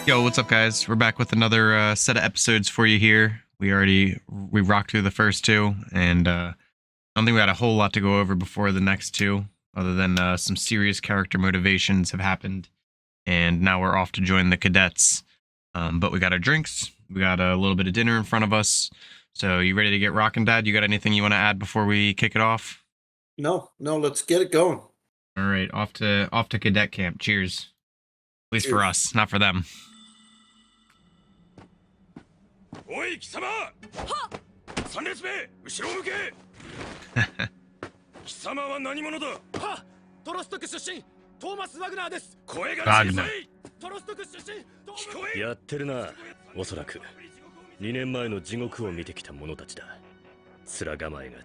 Yo, what's up, guys? We're back with another set of episodes for you here. We rocked through the first two, and I don't think we had a whole lot to go over before the next two, other than some serious character motivations have happened, and now we're off to join the cadets. But we got our drinks, we got a little bit of dinner in front of us. So, you ready to get rocking, Dad? You got anything you want to add before we kick it off? No, let's get it going. All right, off to cadet camp. Cheers. At least for Cheers. us, not for them. おい貴様は三列目後ろを向け貴様は何者だはトロストク出身トーマス・ワグナーです声が小さいトロストク出身聞こえやってるなおそらく2年前の地獄を見てきた者たちだ面構えが違う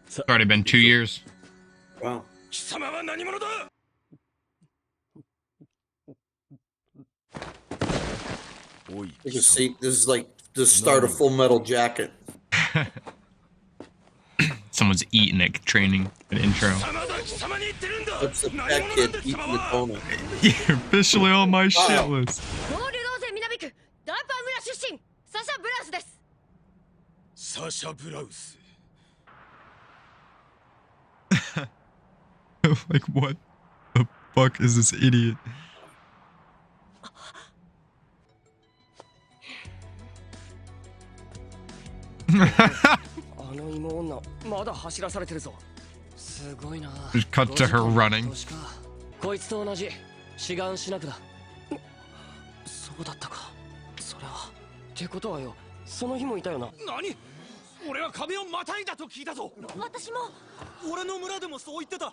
It's already been 2 years. Wow. 貴様は何者だ You can see this is like the start of Full Metal Jacket. Someone's eating it, training an intro. That's the fat kid eating the donut. You're officially on my shit list. ダンパー村出身サシャ・ブラウスです。サシャ・ブラウス Like, what the fuck is this idiot? あの芋女まだ走らされてるぞ。すごいな。 Just cut to her running. こいつと同じ志願しなくだ。そうだったか。それは。ってことはよ、その日もいたよな。何俺は壁をまたいだと聞いたぞ。私も。俺の村でもそう言ってた。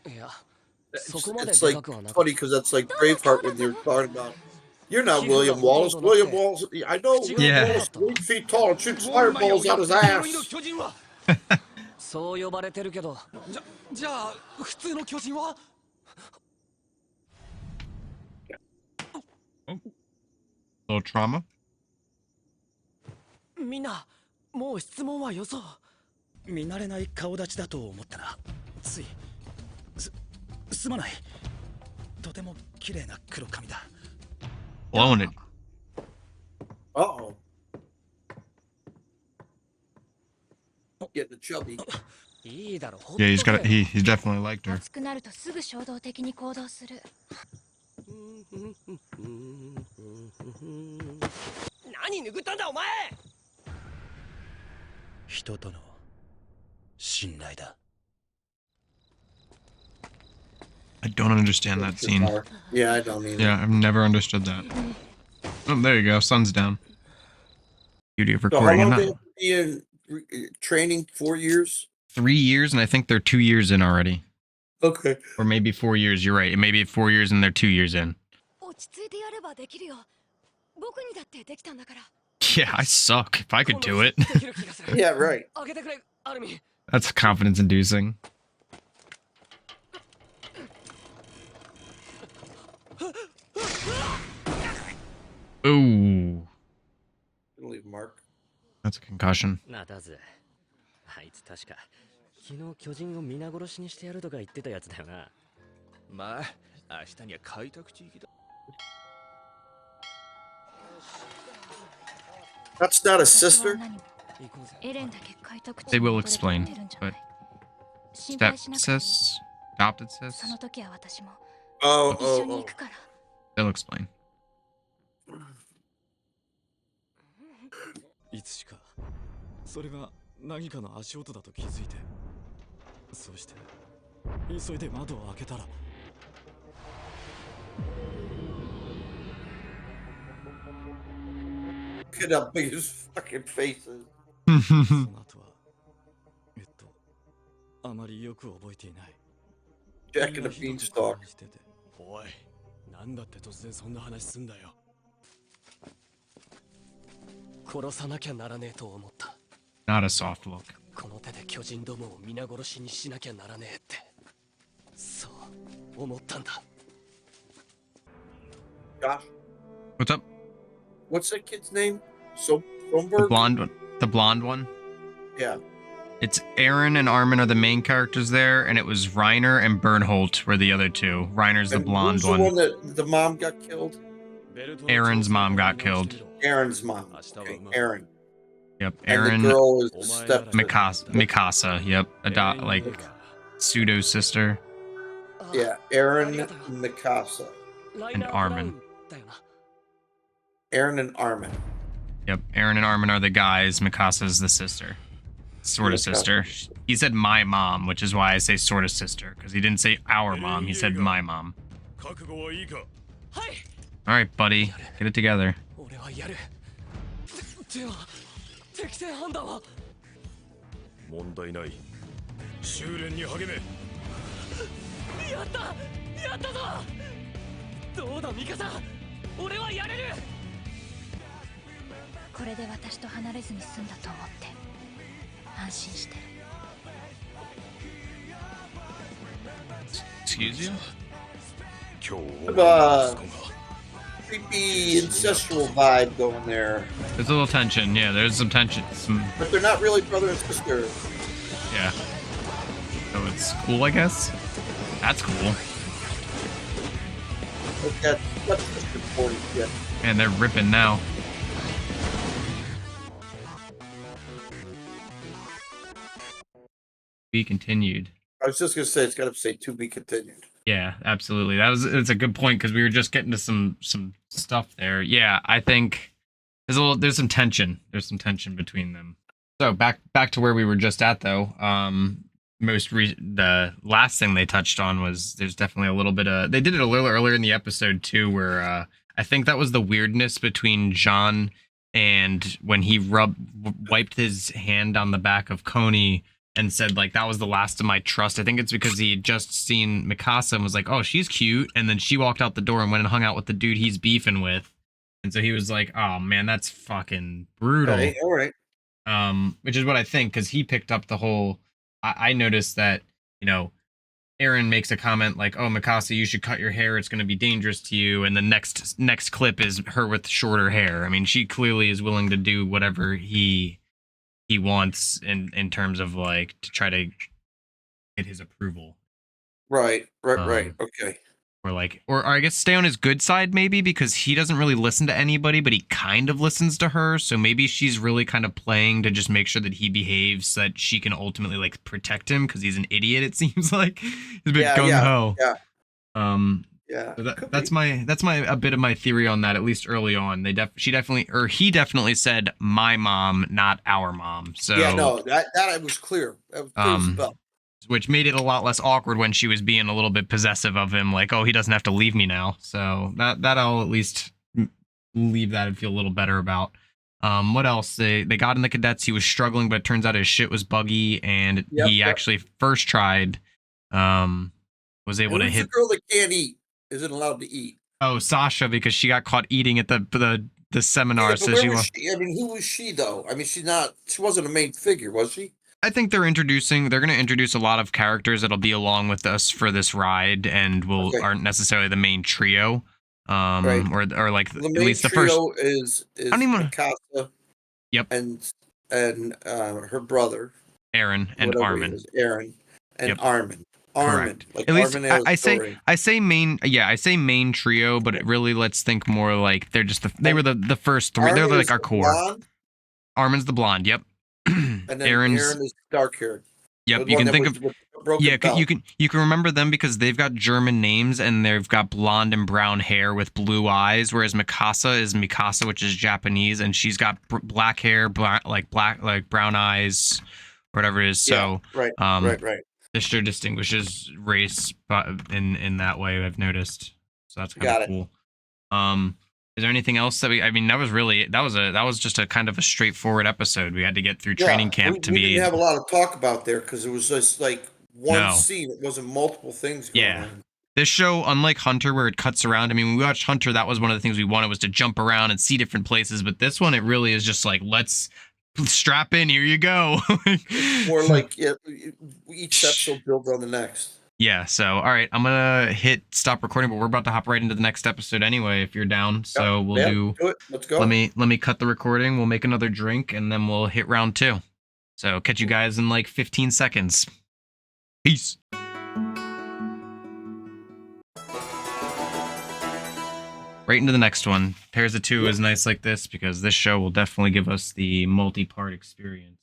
いや、 It's like funny because that's like Braveheart when you're talking about. You're not William Wallace. William Wallace. I know William Yeah. Wallace, 8 feet tall, shoots fireballs out his ass. そう呼ばれてるけど。じゃあ普通の巨人は Little trauma. みんな、もう質問はよそう。見慣れない顔立ちだと思ったな。すまない。とても綺麗な黒髪だ。Blowing it. Uh-oh. Getting chubby. いいだろ。 Yeah, he's definitely liked her. 熱くなるとすぐ衝動的に行動する。何拭ったんだお前。人との信頼だ。 I don't understand that scene. Yeah, I don't either. Yeah, I've never understood that. Oh, there you go. Sun's down. Beauty of So how recording. long And they not have to be in training? 4 years? 3 years, and I think they're 2 years in already. Okay. Or maybe 4 years. You're right. It may be 4 years and they're 2 years in. 落ち着いてやればできるよ。僕にだってできたんだから。 Yeah, I suck. If I could do it. Yeah, right. 開けてくれ、アルミ。 That's confidence inducing. Ooh. Leave Mark. That's a concussion. なだぜ。あいつ確か昨日巨人を皆殺しにしてやるとか言ってたやつだよな。まあ明日には開拓地域だ。 That's not a sister? 行こうぜ。エレンだけ開拓地 They に will 戻れて explain, るんじゃない but 心配 step しなくていい。 sis, adopted sis. その時は私も Oh, 一 oh, 緒に行 oh. くから。 They'll explain. いつしかそれが何かの足音だと気づいて、そうして急いで窓を開けたら。 Look at how big his fucking face is. その後はあまりよく覚えていない。 Jack and the Beanstalk. おい、なんだって突然そんな話すんだよ。殺さなきゃならねえと思った。 Not a soft look. この手で巨人どもを皆殺しにしなきゃならねえって。そう思ったんだ。 Josh, What's up? what's that kid's name? So The Kronberg? blonde one. The blonde one. Yeah. It's Aaron and Armin are the main characters there, and it was Reiner and Bernholt were the other two. Reiner's the And blonde who's the one. one that the mom got killed? Aaron's mom got killed. Aaron's mom. Okay, Aaron. Yep, And Aaron. the girl is the stepsister. Mikasa. Yep, like pseudo sister. Yeah, Aaron Mikasa. And Armin. Aaron and Armin. Yep, Aaron and Armin are the guys. Mikasa's the sister. Sort of sister. He said my mom, which is why I say sort of sister, because he didn't say our mom, he said my mom. Alright, buddy. Get it together. 問題ない修練に励めやったやったぞどうだミカサ俺はやれるこれで私と離れずに済んだと思って安心してる Excuse you? 今日は Creepy incestual vibe going there. There's a little tension. Yeah, there's some tension. But they're not really brother and sister. Yeah. So it's cool, I guess. That's cool. That's just important. Yeah. Man, they're ripping now. Be continued. I was just gonna say it's gotta say to be continued. Yeah, absolutely. It's a good point because we were just getting to some stuff there. Yeah, I think there's some tension. There's some tension between them. So back to where we were just at though. The last thing they touched on was there's definitely a little bit of, they did it a little earlier in the episode too, where I think that was the weirdness between John and when he wiped his hand on the back of Coney and said like that was the last of my trust. I think it's because he had just seen Mikasa and was like, oh, she's cute, and then she walked out the door and went and hung out with the dude he's beefing with, and so he was like, oh man, that's fucking brutal. Okay, all right. Which is what I think, because he picked up the whole. I noticed that, you know, Aaron makes a comment like, oh, Mikasa, you should cut your hair, it's going to be dangerous to you, and the next clip is her with shorter hair. I mean, she clearly is willing to do whatever he wants in terms of like to try to get his approval. Right. Okay. Or I guess stay on his good side maybe, because he doesn't really listen to anybody, but he kind of listens to her. So maybe she's really kind of playing to just make sure that he behaves so that she can ultimately like protect him, because he's an idiot. It seems like he's a bit gung ho. Yeah. So that's a bit of my theory on that, at least early on. He definitely said my mom, not our mom. So yeah, no, that was clear. That was clear as a bell. Which made it a lot less awkward when she was being a little bit possessive of him, like, oh, he doesn't have to leave me now. So that I'll at least leave that and feel a little better about. What else? They got in the cadets. He was struggling, but it turns out his shit was buggy, and he actually first tried, was able to hit the girl that can't eat. Isn't allowed to eat. Oh, Sasha, because she got caught eating at the seminar. Yeah, so who was she though? I mean, she wasn't a main figure, was she? I think they're going to introduce a lot of characters that'll be along with us for this ride and aren't necessarily the main trio. Right. Or like the main at least the trio first is Mikasa. Yep. And her brother Aaron and Armin. Aaron and Armin. Correct. Like at least Armin I say main trio, but it really let's think more like they're just they were the first three. They're like our core. Blonde, Armin's the blonde. Yep. and then Aaron is dark haired. Yep. You can think of you can remember them because they've got German names and they've got blonde and brown hair with blue eyes, whereas Mikasa is Mikasa, which is Japanese, and she's got black hair, like brown eyes, whatever it is. So right. This sure distinguishes race, but in that way, I've noticed. So that's kind of cool. Is there anything else that that was just a kind of a straightforward episode. We had to get through training camp we didn't have a lot of talk about there because it was just like one scene. It wasn't multiple things going on. This show, unlike Hunter, where it cuts around. I mean, when we watched Hunter, that was one of the things we wanted was to jump around and see different places. But this one, it really is just like, let's strap in, here you go. More like each episode builds on the next. Yeah, so all right, I'm gonna hit stop recording, but we're about to hop right into the next episode anyway, if you're down. So we'll do it. Let's go. Let me cut the recording, we'll make another drink, and then we'll hit round 2. So catch you guys in like 15 seconds. Peace. right into the next one. Pairs of two is nice like this because this show will definitely give us the multi-part experience.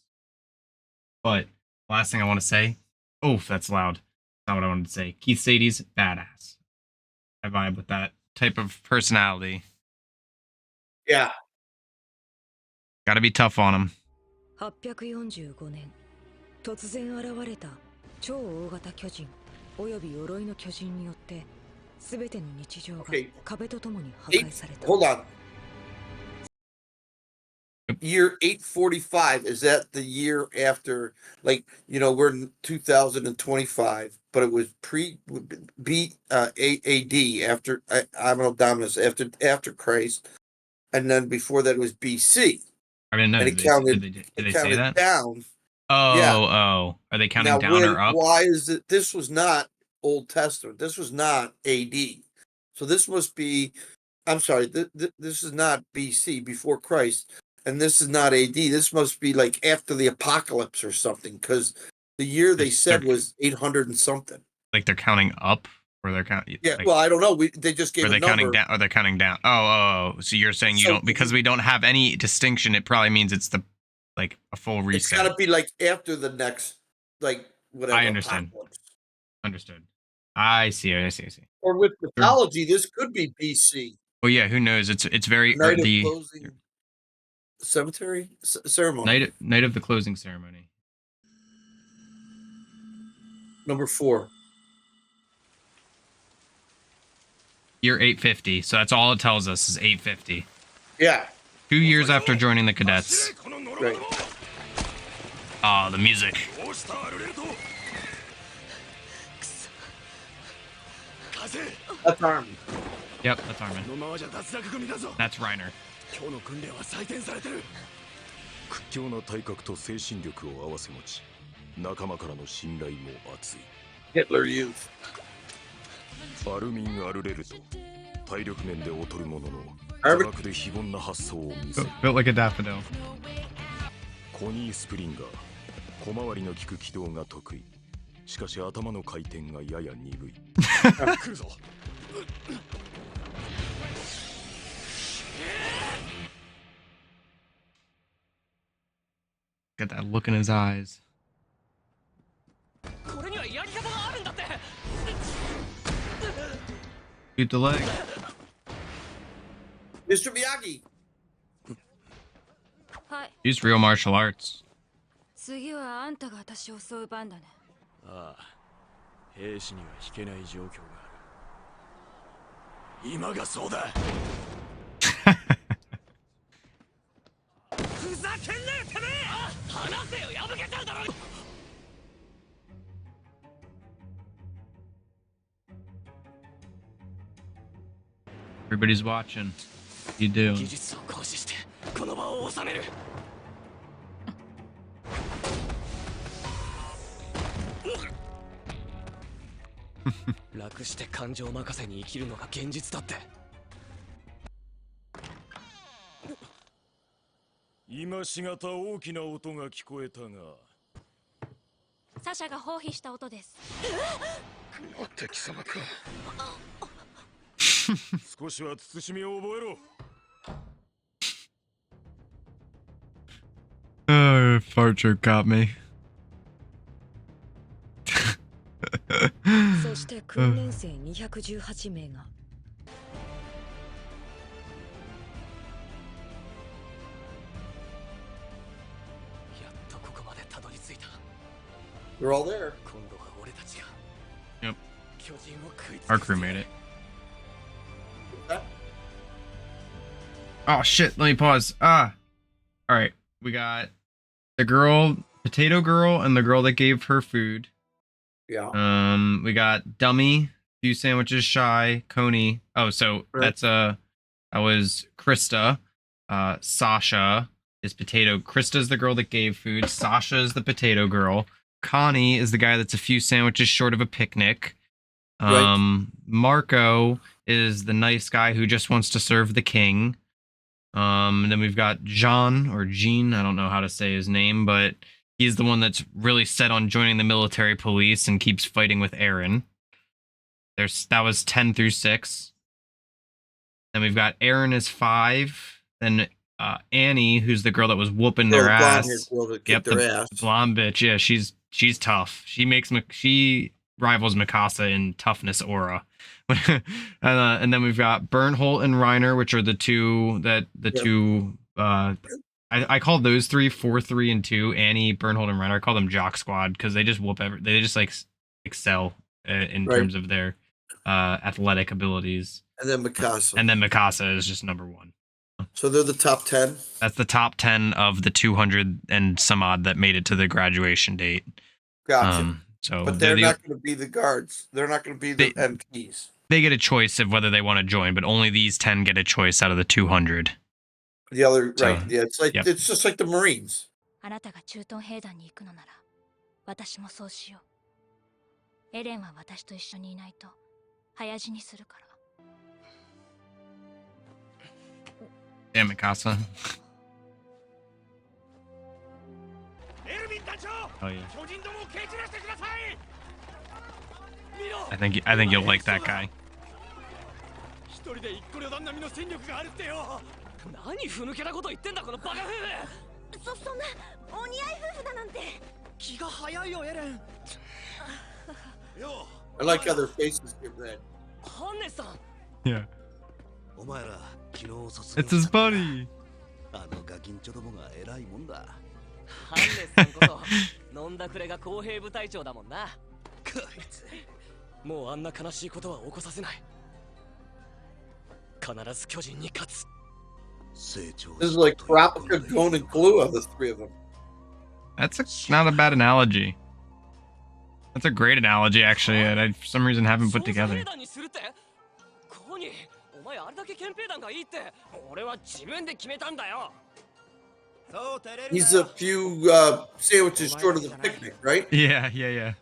But last thing I want to say, that's loud. Not what I wanted to say. Keith Sadie's badass. I vibe with that type of personality. Yeah. Gotta be tough on him. 845年突然現れた超大型巨人および鎧の巨人によって全ての日常が Okay. 壁とともに破壊された。 Hold on. Year 845, is that the year after, like, you know, we're in 2025, but it was AD, after Dominus, after Christ, and then before that it was BC. I didn't know. And Did they say that? Down. Oh. Are they counting Now, down or up? why is it? This was not Old Testament. This was not AD. So this must be. I'm sorry. This is not BC, before Christ, and this is not AD. This must be like after the apocalypse or something, because the year they said was 800 and something. Like they're counting up, or they're counting? Yeah. Like, Well, I don't know. They just gave are a they number. counting down? Or they're counting down? Oh. So you're saying you So- don't, because we don't have any distinction. It probably means it's like a full reset. It's got to be like after the next, like whatever. I understand. apocalypse. Understood. I see. Or with mythology, this could be BC. Well, yeah. Who knows? It's very Night of the closing cemetery ceremony. night of the closing ceremony. Number 4. Year 850. So that's all it tells us is 850. Yeah. 2 years after joining the cadets. Right. Ah, the music. That's Armin. Yep, that's Armin. That's Reiner. 今日の訓練は採点されてる。屈強な体格と精神力を併せ持ち、仲間からの信頼も厚い。 Hitler Youth. アルミン・アルレルと体力面で劣るものの、 Armin- 座学で非凡な発想を見せる。 Built like a daffodil. コニー・スプリンガー、小回りの利く軌道が得意。しかし頭の回転がやや鈍い。来るぞ。 Got that look in his eyes. これにはやり方があるんだって。 Shoot the leg. Mr. Miyagi. はい、 Use real martial arts. 次はあんたが私を襲う番だね。ああ、兵士には引けない状況がある。今がそうだ。ふざけんなよてめえ！話せよ、破けちゃうだろ。 Everybody's watching. You do. 技術を行使してこの場を収める。楽して感情任せに生きるのが現実だって。今しがた大きな音が聞こえたが、サシャが放棄した音です。お敵様か。少しは慎みを覚えろ。 Fart joke got me. そして訓練生218名が。やっとここまでたどり着いた。 They're all there. 今度は俺たちが Yep. 巨人を食いつ Our く。 crew made it. Oh shit, let me pause. Alright, we got the girl, potato girl, and the girl that gave her food. Yeah. We got Dummy, few sandwiches shy, Coney. Oh, so Right. that was Krista. Sasha is potato. Krista's the girl that gave food. Sasha is the potato girl. Connie is the guy that's a few sandwiches short of a picnic. Right. Marco is the nice guy who just wants to serve the king. And then we've got John or Jean, I don't know how to say his name, but he's the one that's really set on joining the military police and keeps fighting with Aaron. That was 10 through 6. Then we've got Aaron is 5. Then Annie, who's the girl that was whooping Girl, their blonde-haired ass. girl that Yep, kicked their the ass. blonde bitch. Yeah, she's tough. She rivals Mikasa in toughness aura. And then we've got Bernholt and Reiner, which are the two. I call those 3 4 3 and 2. Annie, Bernholt, and Reiner. I call them Jock Squad because they just they just like excel in Right. terms of their athletic abilities. And then Mikasa. And then Mikasa is just number 1. So they're the top 10. That's the top 10 of the 200 and some odd that made it to the graduation date. Gotcha. So but they're not going to be the guards. They're not going to be the MPs. They get a choice of whether they want to join, but only these 10 get a choice out of the 200. The other, So, right? Yeah, it's like it's just like the Marines. あなたが駐屯兵団に行くのなら、私もそうしよう。エレンは私と一緒にいないと早死にするから。 Damn it, Mikasa. Oh yeah. I think you'll like that guy. 一人で一個旅団並みの戦力があるってよ。何ふぬけなこと言ってんだこのバカ夫婦。そんなお似合い夫婦だなんて。気が早いよエレン。I like how their faces get red. ハンネさん。 Yeah. お前ら昨日卒 It's his buddy. あのガキンチョどもが偉いもんだ。ハンネさんこと飲んだくれが公平部隊長だもんな。こいつ。もうあんな悲しいことは起こさせない。必ず巨人に勝つ。 This is like Kurapika, Gon, and Kahlua, the 3 of them. That's not a bad analogy. That's a great analogy, actually. And I, for some reason, haven't put together. コニー、お前あれだけ憲兵団がいいって、俺は自分で決めたんだよ。 He's a few sandwiches short of the picnic, right? Yeah.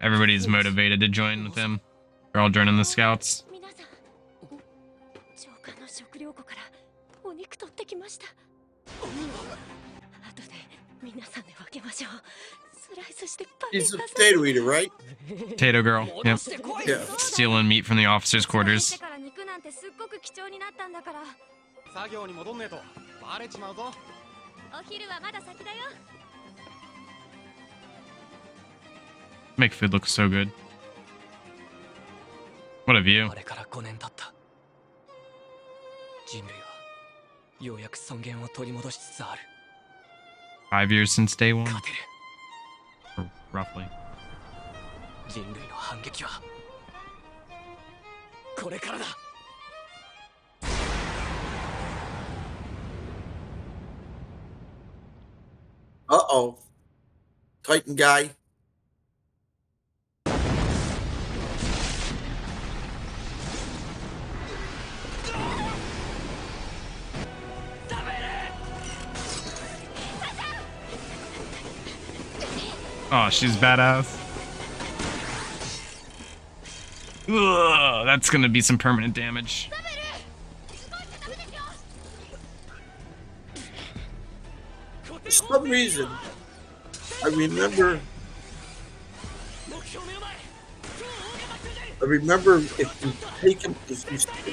Everybody's motivated to join with him. They're all joining the scouts. 皆さん、長官の食料庫からお肉取ってきました。後で皆さんで分けましょう。スライスしてパンに He's 挟 a む。 potato eater, right? Potato girl. Yep. Yeah. Stealing meat from the officers' こっちまで quarters. 来てから肉なんてすっごく貴重になったんだから。作業に戻んねえとバレちまうぞ。お昼はまだ先だよ。 Make food look so good. What a view. あれから5年経った。人類はようやく尊厳を取り戻しつつある。 5 years since day 1. 勝てる。 Or roughly. 人類の反撃はこれからだ。 Uh-oh. Titan guy. Oh, she's badass. Ugh, that's gonna be some permanent damage. For some reason, I remember if you take him,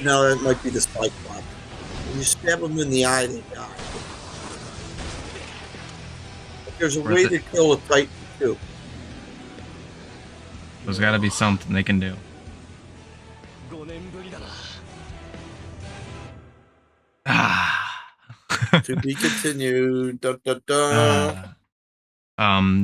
now that might be the spike bomb. When you stab him in the eye, they die. But there's a Worth way it. to kill a Titan too. There's gotta be something they can do. 5年ぶりだな。 Ah. To be continued. Dun, dun, dun.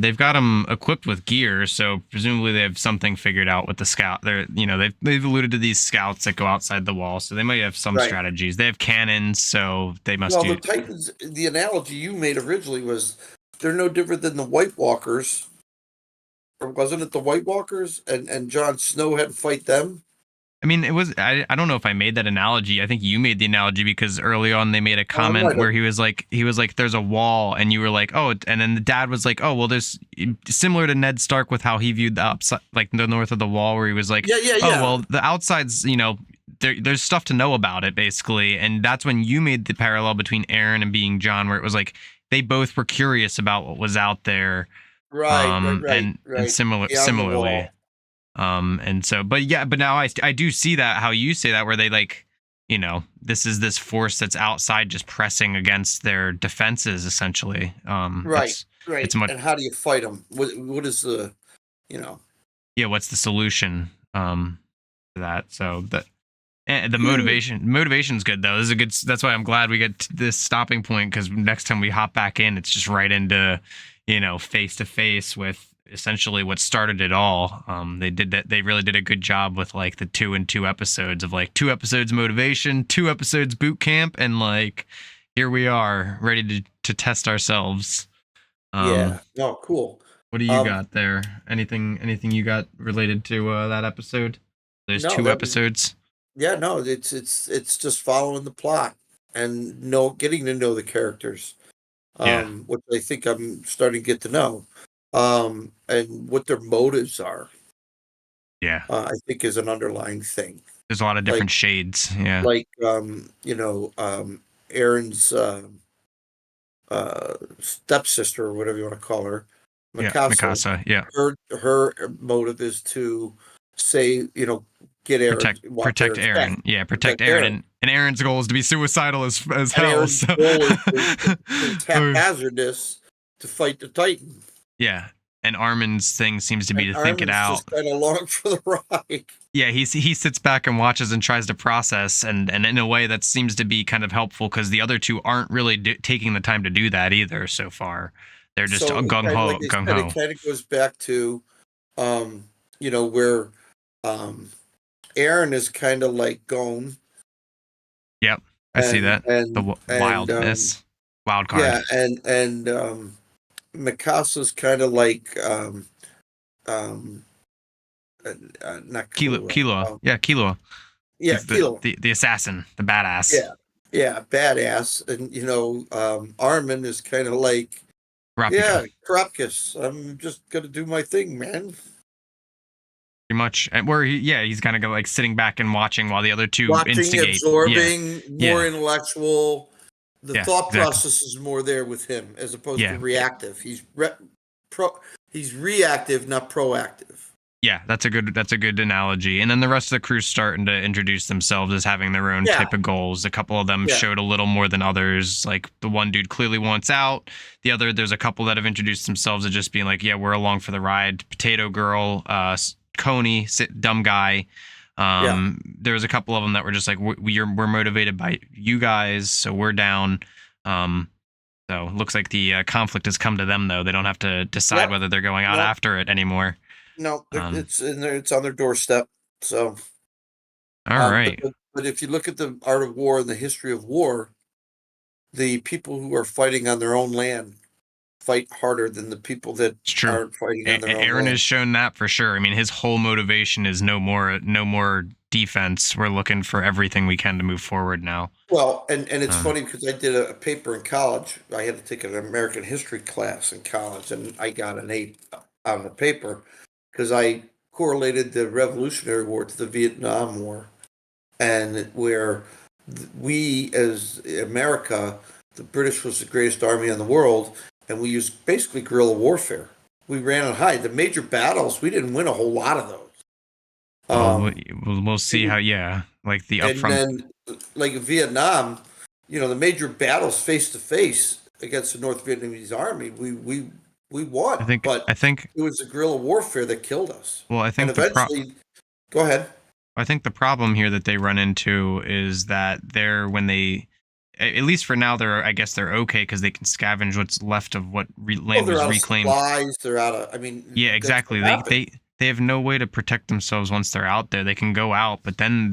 They've got them equipped with gear, so presumably they have something figured out with the scout. They've alluded to these scouts that go outside the wall, so they might have some Right. strategies. They have cannons, so they must Well, do. the Titans, the analogy you made originally was they're no different than the White Walkers. Or wasn't it the White Walkers? And Jon Snow had to fight them? I mean, it was. I don't know if I made that analogy. I think you made the analogy because early on they made a comment might have. where he was like, "There's a wall," and you were like, "Oh," and then the dad was like, "Oh, well, there's similar to Ned Stark with how he viewed the upside, like the north of the wall, where he was like, Yeah. oh, well, the outside's, there's stuff to know about it, basically." And that's when you made the parallel between Aaron and being Jon, where it was like they both were curious about what was out there, Right, and Beyond the similarly. wall. And so, but now I do see that how you say that, where they like, you know, this is this force that's outside just pressing against their defenses essentially. Right, It's right. it's much And how do you fight them? What is the, you know? yeah, what's the solution to that? So the motivation's good though. This is a good. That's why I'm glad we get to this stopping point, because next time we hop back in, it's just right into, you know, face to face with essentially what started it all. They did that. They really did a good job with like the 2 and 2 episodes of like 2 episodes motivation, 2 episodes boot camp, and like here we are ready to test ourselves. Yeah. No, cool. What do you Um, got there? Anything you got related to that episode? Those no, 2 that was episodes. yeah. No, it's just following the plot and getting to know the characters. Yeah. Which I think I'm starting to get to know. And what their motives are. Yeah. I think is an underlying thing. There's a lot of Like different shades. Yeah. like Aaron's stepsister or whatever you want to call her, Yeah. Mikasa. Mikasa. Yeah. Her motive is to say, get Aaron, Protect Aaron. back. Yeah. Protect Aaron. And Aaron's goal is to be suicidal as And hell. Aaron's So. goal is it's haphazardness to fight the Titan. Yeah. And Armin's thing seems to be And to think it Armin's out. just kind of along for the ride. Yeah, he sits back and watches and tries to process, and in a way that seems to be kind of helpful, because the other two aren't really taking the time to do that either so far. They're just So gung ho, like I gung said, ho. it kind of goes back to, where Aaron is kind of like Gon. Yep, I see that. And, The and, wildness, wild card. Yeah, and Mikasa's kind of like not Killua. Yeah, Killua. Yeah, He's Killua. the assassin, the badass. Yeah, badass. And Armin is kind of like, Kurapika. yeah, Kropkus. I'm just gonna do my thing, man. Pretty much. And where he's kind of like sitting back and watching while the other two Watching, instigate. absorbing, Yeah. more intellectual. The Yeah, thought exactly. process is more there with him as opposed Yeah. to reactive. He's reactive, not proactive. Yeah, that's a good analogy. And then the rest of the crew's starting to introduce themselves as having their own Yeah. type of goals. A couple of them Yeah. showed a little more than others. Like the one dude clearly wants out. There's a couple that have introduced themselves as just being like, yeah, we're along for the ride. Potato Girl, Coney, dumb guy. There was a couple of them that were just like, we're motivated by you guys, so we're down. So it looks like the conflict has come to them, though. They don't have to decide whether they're going out after it anymore. No, it's in there. It's on their doorstep. So, all right. But if you look at the art of war and the history of war, the people who are fighting on their own land fight harder than the people that It's true. aren't fighting on their own Aaron land. has shown that for sure. I mean, his whole motivation is no more defense. We're looking for everything we can to move forward now. Well, and it's funny because I did a paper in college. I had to take an American history class in college, and I got an 8 on the paper because I correlated the Revolutionary War to the Vietnam War, and where we, as America, the British was the greatest army in the world, and we used basically guerrilla warfare. We ran and hide. The major battles, we didn't win a whole lot of those. We'll see how. Yeah, like the upfront. And then, like Vietnam, the major battles face to face against the North Vietnamese army, we won. I think it was the guerrilla warfare that killed us. Well, I think and eventually, go ahead. I think the problem here that they run into is that at least for now, I guess they're okay because they can scavenge what's left of what land was reclaimed. Supplies, they're out of. Yeah, exactly. They have no way to protect themselves once they're out there. They can go out, but then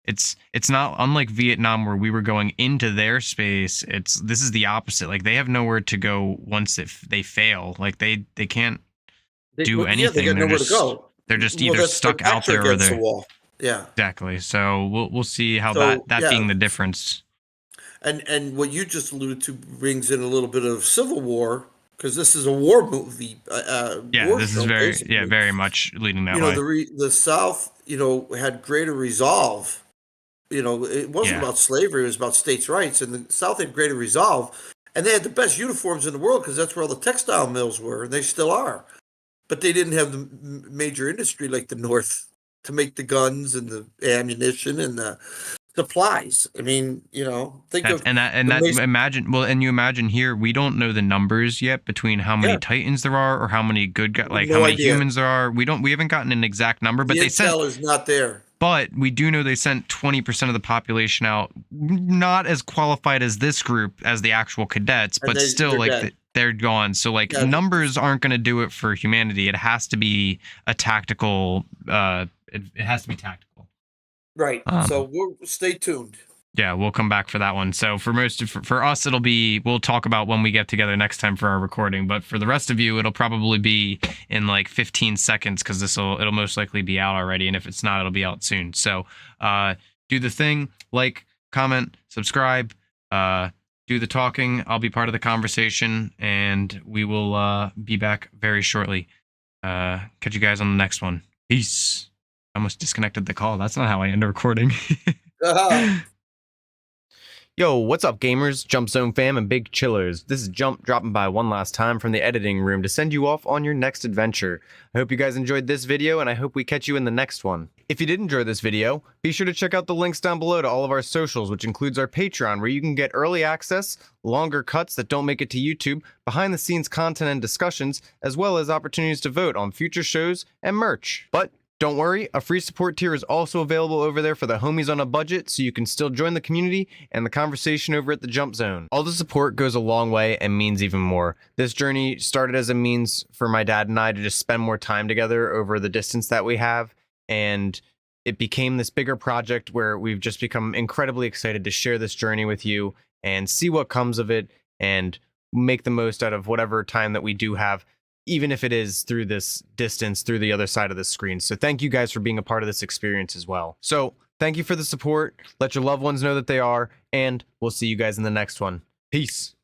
it's not unlike Vietnam where we were going into their space. This is the opposite. Like they have nowhere to go once they fail. Like they can't do anything. They got nowhere to go. They're just either stuck out there or they're. Yeah, exactly. So we'll see how that being the difference. And what you just alluded to brings in a little bit of Civil War because this is a war movie. This is very much leading that way. The South, had greater resolve. It wasn't about slavery; it was about states' rights, and the South had greater resolve, and they had the best uniforms in the world because that's where all the textile mills were, and they still are. But they didn't have the major industry like the North to make the guns and the ammunition and the supplies. I mean, think of And the waste- imagine, well, and you imagine here, we don't know the numbers yet between how many Yeah. Titans there are or how many good guys, like No how many idea. humans there are. We haven't gotten an exact number, but the they sent, intel is not there. but we do know they sent 20% of the population out, not as qualified as this group as the actual cadets, And but still they're like dead. they're gone. So like Yeah. numbers aren't going to do it for humanity. It has to be a tactical, it has to be tactical. Right. Um, So we'll stay tuned. Yeah, we'll come back for that one. So for us, it'll be, we'll talk about when we get together next time for our recording. But for the rest of you, it'll probably be in like 15 seconds because it'll most likely be out already. And if it's not, it'll be out soon. So do the thing, like, comment, subscribe, do the talking. I'll be part of the conversation, and we will be back very shortly. Catch you guys on the next one. Peace. I almost disconnected the call. That's not how I end a recording. Yo, what's up, gamers, Jump Zone fam, and big chillers? This is Jump dropping by one last time from the editing room to send you off on your next adventure. I hope you guys enjoyed this video, and I hope we catch you in the next one. If you did enjoy this video, be sure to check out the links down below to all of our socials, which includes our Patreon, where you can get early access, longer cuts that don't make it to YouTube, behind-the-scenes content and discussions, as well as opportunities to vote on future shows and merch. But don't worry, a free support tier is also available over there for the homies on a budget, so you can still join the community and the conversation over at the Jump Zone. All the support goes a long way and means even more. This journey started as a means for my dad and I to just spend more time together over the distance that we have, and it became this bigger project where we've just become incredibly excited to share this journey with you and see what comes of it and make the most out of whatever time that we do have, even if it is through this distance, through the other side of the screen. So thank you guys for being a part of this experience as well. So thank you for the support. Let your loved ones know that they are, and we'll see you guys in the next one. Peace.